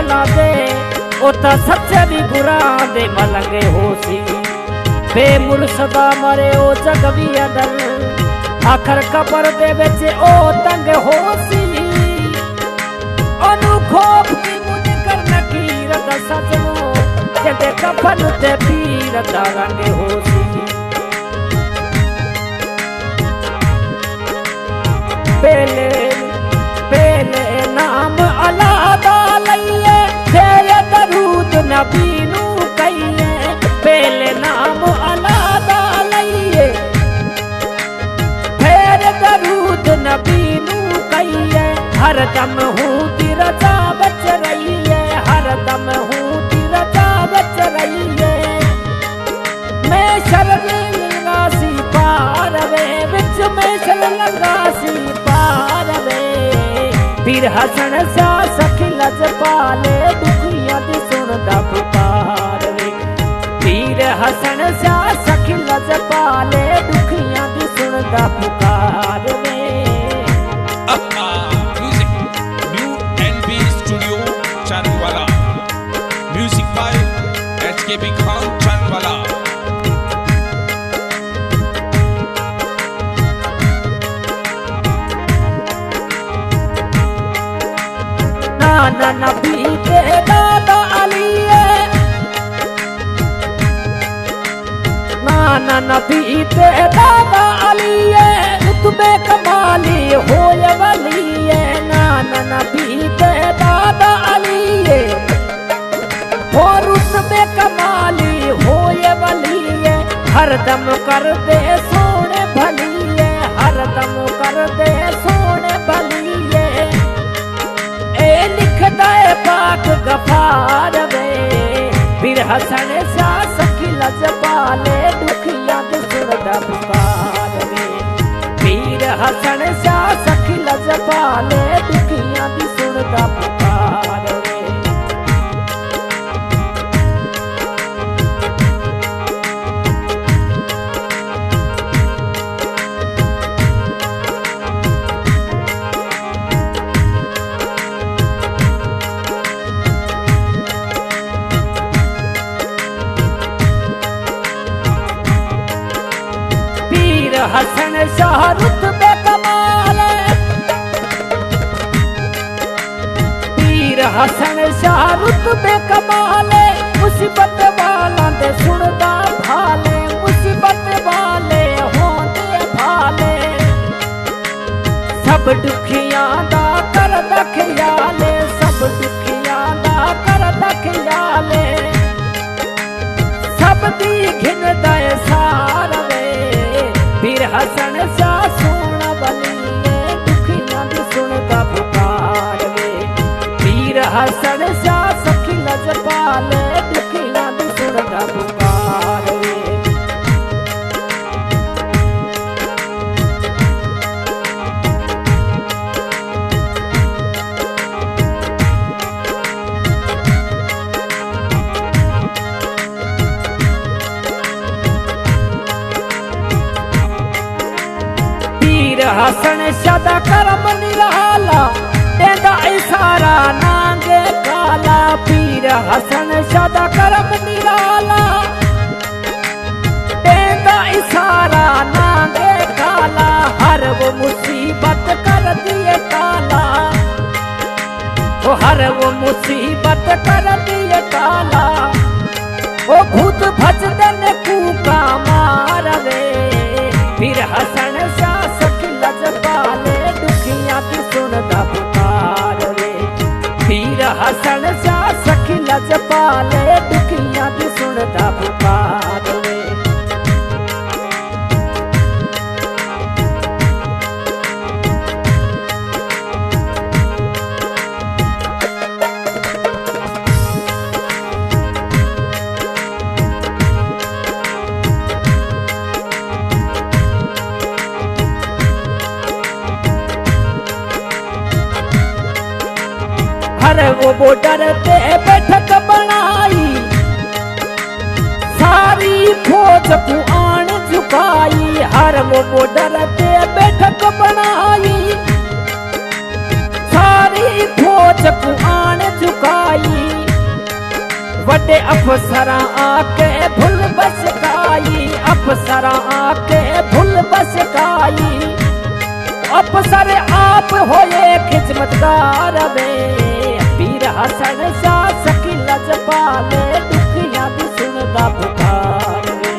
भला दे ओ ता सच्चे भी बुरा दे मलंगे होसी बेमुल सदा मरे ओ जग भी अदल आखर कबर दे विच ओ तंग होसी ओनू खोप की मुझ कर नकीर दा सजनो जेदे कफन ते पीर दा रंग होसी पहले पहले नाम अल्लाह दा लइए फिर दरूद नबी नू कहिए पहले नाम अल्लाह दा लइए फिर दरूद नबी नू कहिए हर दम हूँ दी रजा बच रही है हर दम हूँ दी रजा बच रही है मैं शर्म लगासी पार वे विच मैं शर्म लगासी पार वे पीर हसन सा सखी लजपाले दुखिया दी सुनदा पुकार वे पीर हसन सा सखी लजपाले दुखिया दी सुनदा पुकार वे music new NB studio Chandwala music by HKB Khan Chandwala नाना नबी के दादा अली नाना नबी के दादा अली रुतबे कमाली होय वली नाना नबी के दादा अली हो रुतबे कमाली होय वली हर दम कर दे सोने भली हर दम कर दे सोने भली लिखदा है पाक गफार वे पीर हसन सा सखी लजपाले दुखिया दी सुनदा पुकार वे पीर हसन सा सखी लजपाले दुखिया दी सुनदा पुकार वे हसन शाह रुतबे कमाल पीर हसन शाह रुतबे कमाल मुसीबत वाला दे सुनदा भाले मुसीबत वाले होंदे भाले सब दुखियां दा करदा ख्याले सब दुखियां दा करदा ख्याले सब दी घिनदा सार पीर हसन सा सोना बलिए दुखियां दी सुनदा पुकार वे पीर हसन सा सखी लजपाले दुखियां दी सुनदा पुकार वे हसन सदा करम निराला तेंदा इशारा नांगे काला पीर हसन सदा करम निराला तेंदा इशारा नांगे काला हर वो मुसीबत कर दिए काला वो हर वो मुसीबत कर दिए काला वो खुद भजदन कूका मार वे पीर हसन सा लजपाले दुखिया दी सुनदा पुकार वे पीर हसन सा सखी लजपाले दुखिया दी सुनदा पुकार वे हर वो बॉर्डर पे बैठक बनाई सारी फौज को आन झुकाई हर वो बॉर्डर पे बैठक बनाई सारी फौज को आन झुकाई वड्डे अफसरा आके भुल बस काई, अफसरा आके भुल बस काई। अफसर आप होए खिदमतगार वे, पीर हसन शाह सकी लजपाले, दुखियां दी सुनदा पुकार वे।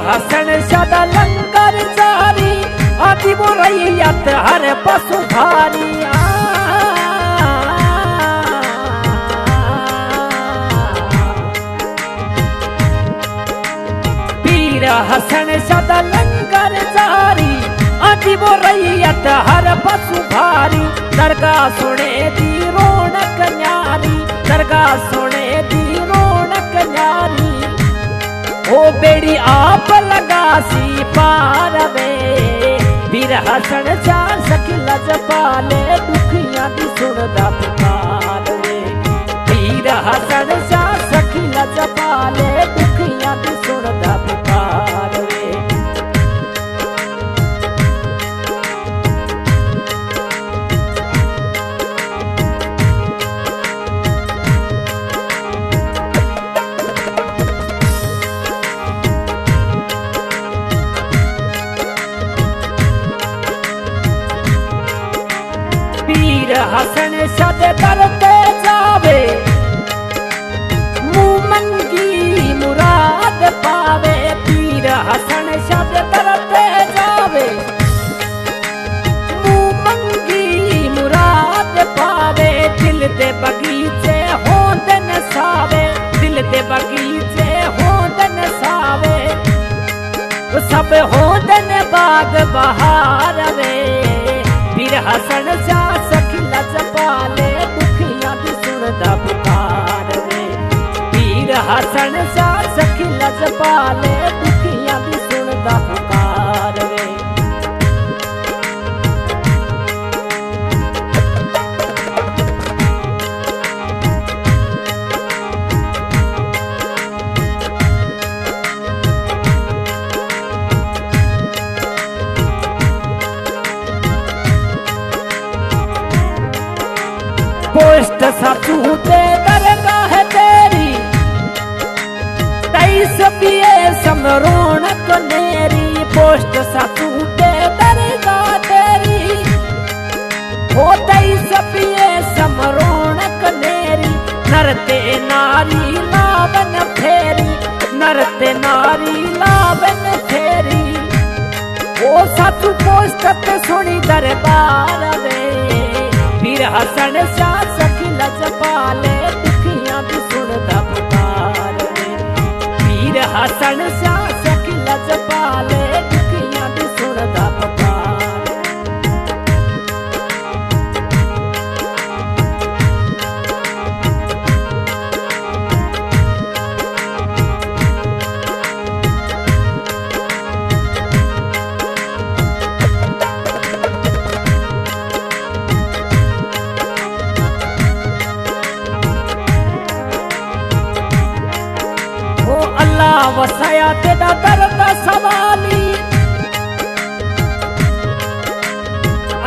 हसन शाह लंगर जारी, आदि वो रैयत हर पशु भारी। पीर हसन शाह लंगर जारी, आदि वो रैयत हर पशु भारी। दरगाह सुने दी रौनक न्यारी, दरगाह सुने दी रौनक न्यारी। ओ बेड़ी आप लगासी पार वे, पीर हसन शाह सखी लजपाले, दुखियां दी सुनदा पुकार वे। पीर हसन शाह सखी लजपाले, दुखियां दी सुनदा पुकार वे। पीर हसन शाह करते जावे, मुँह मंगी मुराद पावे। पीर हसन शाह करते जावे, मुँह मंगी मुराद पावे। दिल दे बगीचे होंदन सावे, दिल दे बगीचे होंदन सावे। सब होंदन बाग बहार वे, पीर हसन शाह सखी लजपाले, दुखियां दी सुनदा पुकार वे। पीर हसन शाह सखी लजपाले, दुखियां दी सुनदा पुकार वे। पोस्ट सपूते दरगाह तेरी, 23 पिए समरोणक नेरी। पोस्ट सपूते दरगाह तेरी, हो 23 पिए समरोणक नेरी। नरते नारी लावन फेरी, नरते नारी लावन फेरी। ओ सतु पोस्ट ते सुनी दरबार वे, पीर हसन शाह सखी लजपाले, दुखियां दी सुनदा पुकार वे। पीर हसन शाह सखी लजपाले, दुखियां दी सुनदा पुकार। अल्लाह वसाया तेरा दर्द सवाली,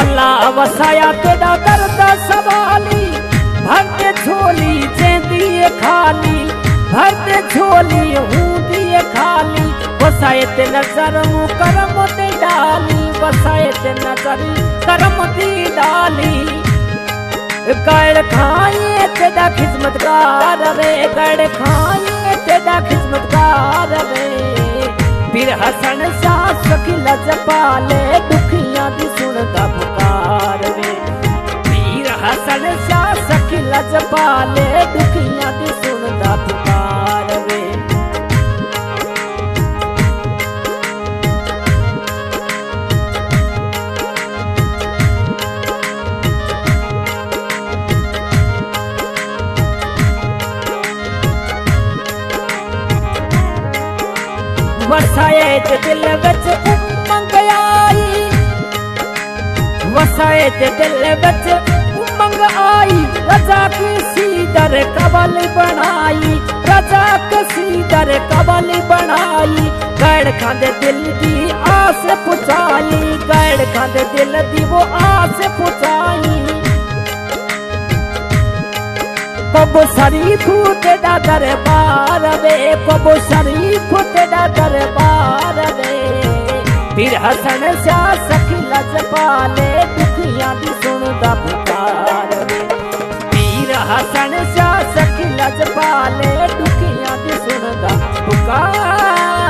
अल्लाह वसाया तेरा दर्द सवाली। भरते झोली जेंदी खाली, भरते झोली हूंदी खाली। वसाए ते नजर मु करम ते डाली, वसाए ते नजर करम दी डाली। गड़ खाए तेरा खिदमतगार वे, गड़ खाए तेरा खिदमतगार वे। पीर हसन शाह सखी लजपाले, दुखियां दी सुनदा पुकार वे। पीर हसन शाह सखी लजपाले, दुखियां दी सुनदा पुकार वे। वसाए ते दिल विच उमंग आई, वसाए ते दिल विच उमंग आई। रजा की सी सीधर कबल बनाई, रजा सीधर कबल बनाई, गैर खांदे दिल दी आस पुछाई, गैर खांदे दिल दी वो आस पुछाई। कबो शरीफ तेरा दरबार वे, कबो शरीफ तेरा दरबार वे, फिर हसन शाह सखी लजपाले दुखियां दी सुनदा पुकार वे, फिर हसन शाह सखी लजपाले दुखियां दी सुनदा पुकार।